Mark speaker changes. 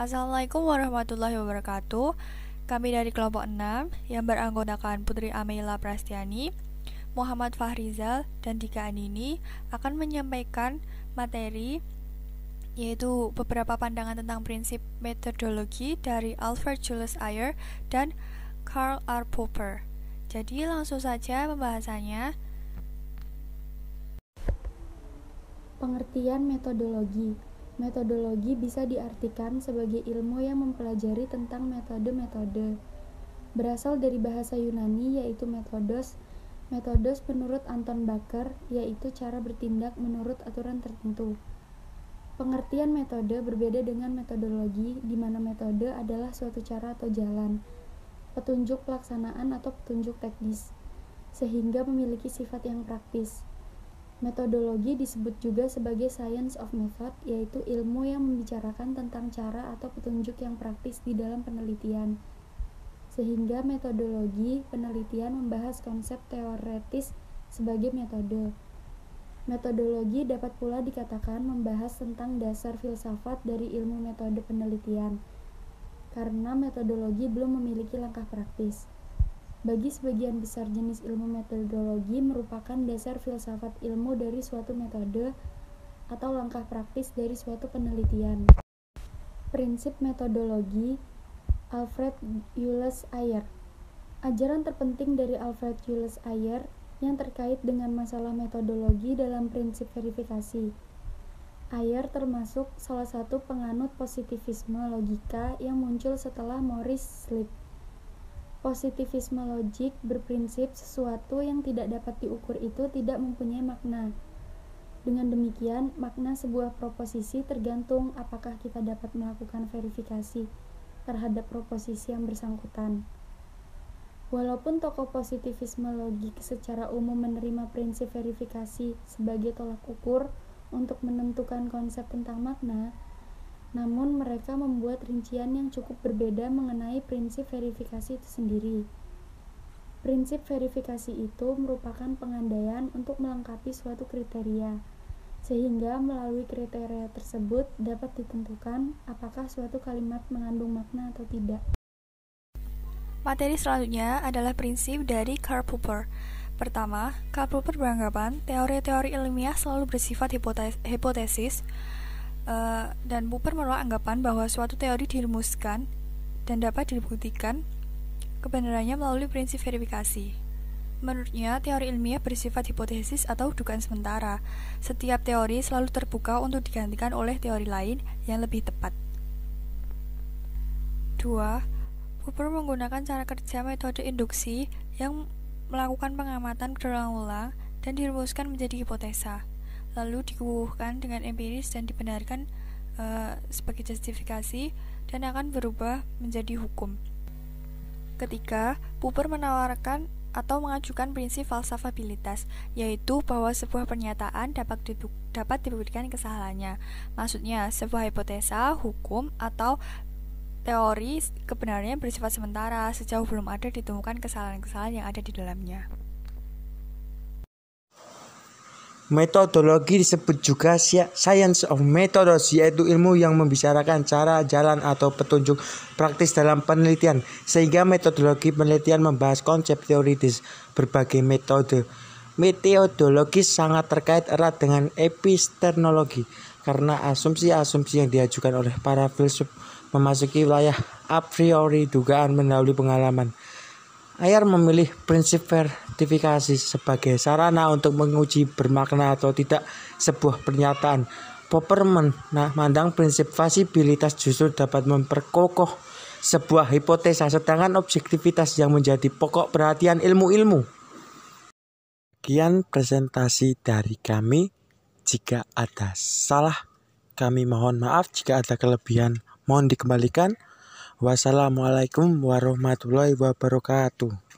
Speaker 1: Assalamualaikum warahmatullahi wabarakatuh. Kami dari kelompok 6 yang beranggotakan Putri Ameila Prastiani, Muhammad Fahrizal, dan Dika Andini akan menyampaikan materi yaitu beberapa pandangan tentang prinsip metodologi dari Alfred Julius Ayer dan Karl R. Popper. Jadi langsung saja pembahasannya.
Speaker 2: Pengertian metodologi. Metodologi bisa diartikan sebagai ilmu yang mempelajari tentang metode-metode. Berasal dari bahasa Yunani yaitu metodos. Metodos menurut Anton Baker yaitu cara bertindak menurut aturan tertentu. Pengertian metode berbeda dengan metodologi, di mana metode adalah suatu cara atau jalan, petunjuk pelaksanaan atau petunjuk teknis, sehingga memiliki sifat yang praktis. Metodologi disebut juga sebagai science of method, yaitu ilmu yang membicarakan tentang cara atau petunjuk yang praktis di dalam penelitian. Sehingga metodologi penelitian membahas konsep teoretis sebagai metode. Metodologi dapat pula dikatakan membahas tentang dasar filsafat dari ilmu metode penelitian, karena metodologi belum memiliki langkah praktis. Bagi sebagian besar jenis ilmu metodologi merupakan dasar filsafat ilmu dari suatu metode atau langkah praktis dari suatu penelitian. Prinsip metodologi Alfred Julius Ayer. Ajaran terpenting dari Alfred Julius Ayer yang terkait dengan masalah metodologi dalam prinsip verifikasi. Ayer termasuk salah satu penganut positivisme logika yang muncul setelah Maurice Schlick. Positivisme logik berprinsip sesuatu yang tidak dapat diukur itu tidak mempunyai makna. Dengan demikian, makna sebuah proposisi tergantung apakah kita dapat melakukan verifikasi terhadap proposisi yang bersangkutan. Walaupun tokoh positivisme logik secara umum menerima prinsip verifikasi sebagai tolak ukur untuk menentukan konsep tentang makna, namun mereka membuat rincian yang cukup berbeda mengenai prinsip verifikasi itu sendiri. Prinsip verifikasi itu merupakan pengandaian untuk melengkapi suatu kriteria, sehingga melalui kriteria tersebut dapat ditentukan apakah suatu kalimat mengandung makna atau tidak.
Speaker 1: Materi selanjutnya adalah prinsip dari Karl Popper. Pertama, Karl Popper beranggapan teori-teori ilmiah selalu bersifat hipotesis, dan Popper menolak anggapan bahwa suatu teori dirumuskan dan dapat dibuktikan kebenarannya melalui prinsip verifikasi. Menurutnya, teori ilmiah bersifat hipotesis atau dugaan sementara. Setiap teori selalu terbuka untuk digantikan oleh teori lain yang lebih tepat. 2. Popper menggunakan cara kerja metode induksi yang melakukan pengamatan berulang-ulang dan dirumuskan menjadi hipotesa, lalu dikukuhkan dengan empiris dan dibenarkan sebagai justifikasi dan akan berubah menjadi hukum. Ketiga, Popper menawarkan atau mengajukan prinsip falsafabilitas, yaitu bahwa sebuah pernyataan dapat dibuktikan kesalahannya. Maksudnya, sebuah hipotesa, hukum, atau teori kebenarannya bersifat sementara sejauh belum ada ditemukan kesalahan-kesalahan yang ada di dalamnya.
Speaker 3: Metodologi disebut juga science of methods, yaitu ilmu yang membicarakan cara, jalan, atau petunjuk praktis dalam penelitian. Sehingga metodologi penelitian membahas konsep teoritis berbagai metode. Metodologi sangat terkait erat dengan epistemologi karena asumsi-asumsi yang diajukan oleh para filsuf memasuki wilayah a priori dugaan melalui pengalaman. Ayer memilih prinsip verifikasi sebagai sarana untuk menguji bermakna atau tidak sebuah pernyataan. Popper memandang prinsip fasibilitas justru dapat memperkokoh sebuah hipotesa, sedangkan objektivitas yang menjadi pokok perhatian ilmu-ilmu. Sekian presentasi dari kami. Jika ada salah, kami mohon maaf. Jika ada kelebihan, mohon dikembalikan. Wassalamualaikum warahmatullahi wabarakatuh.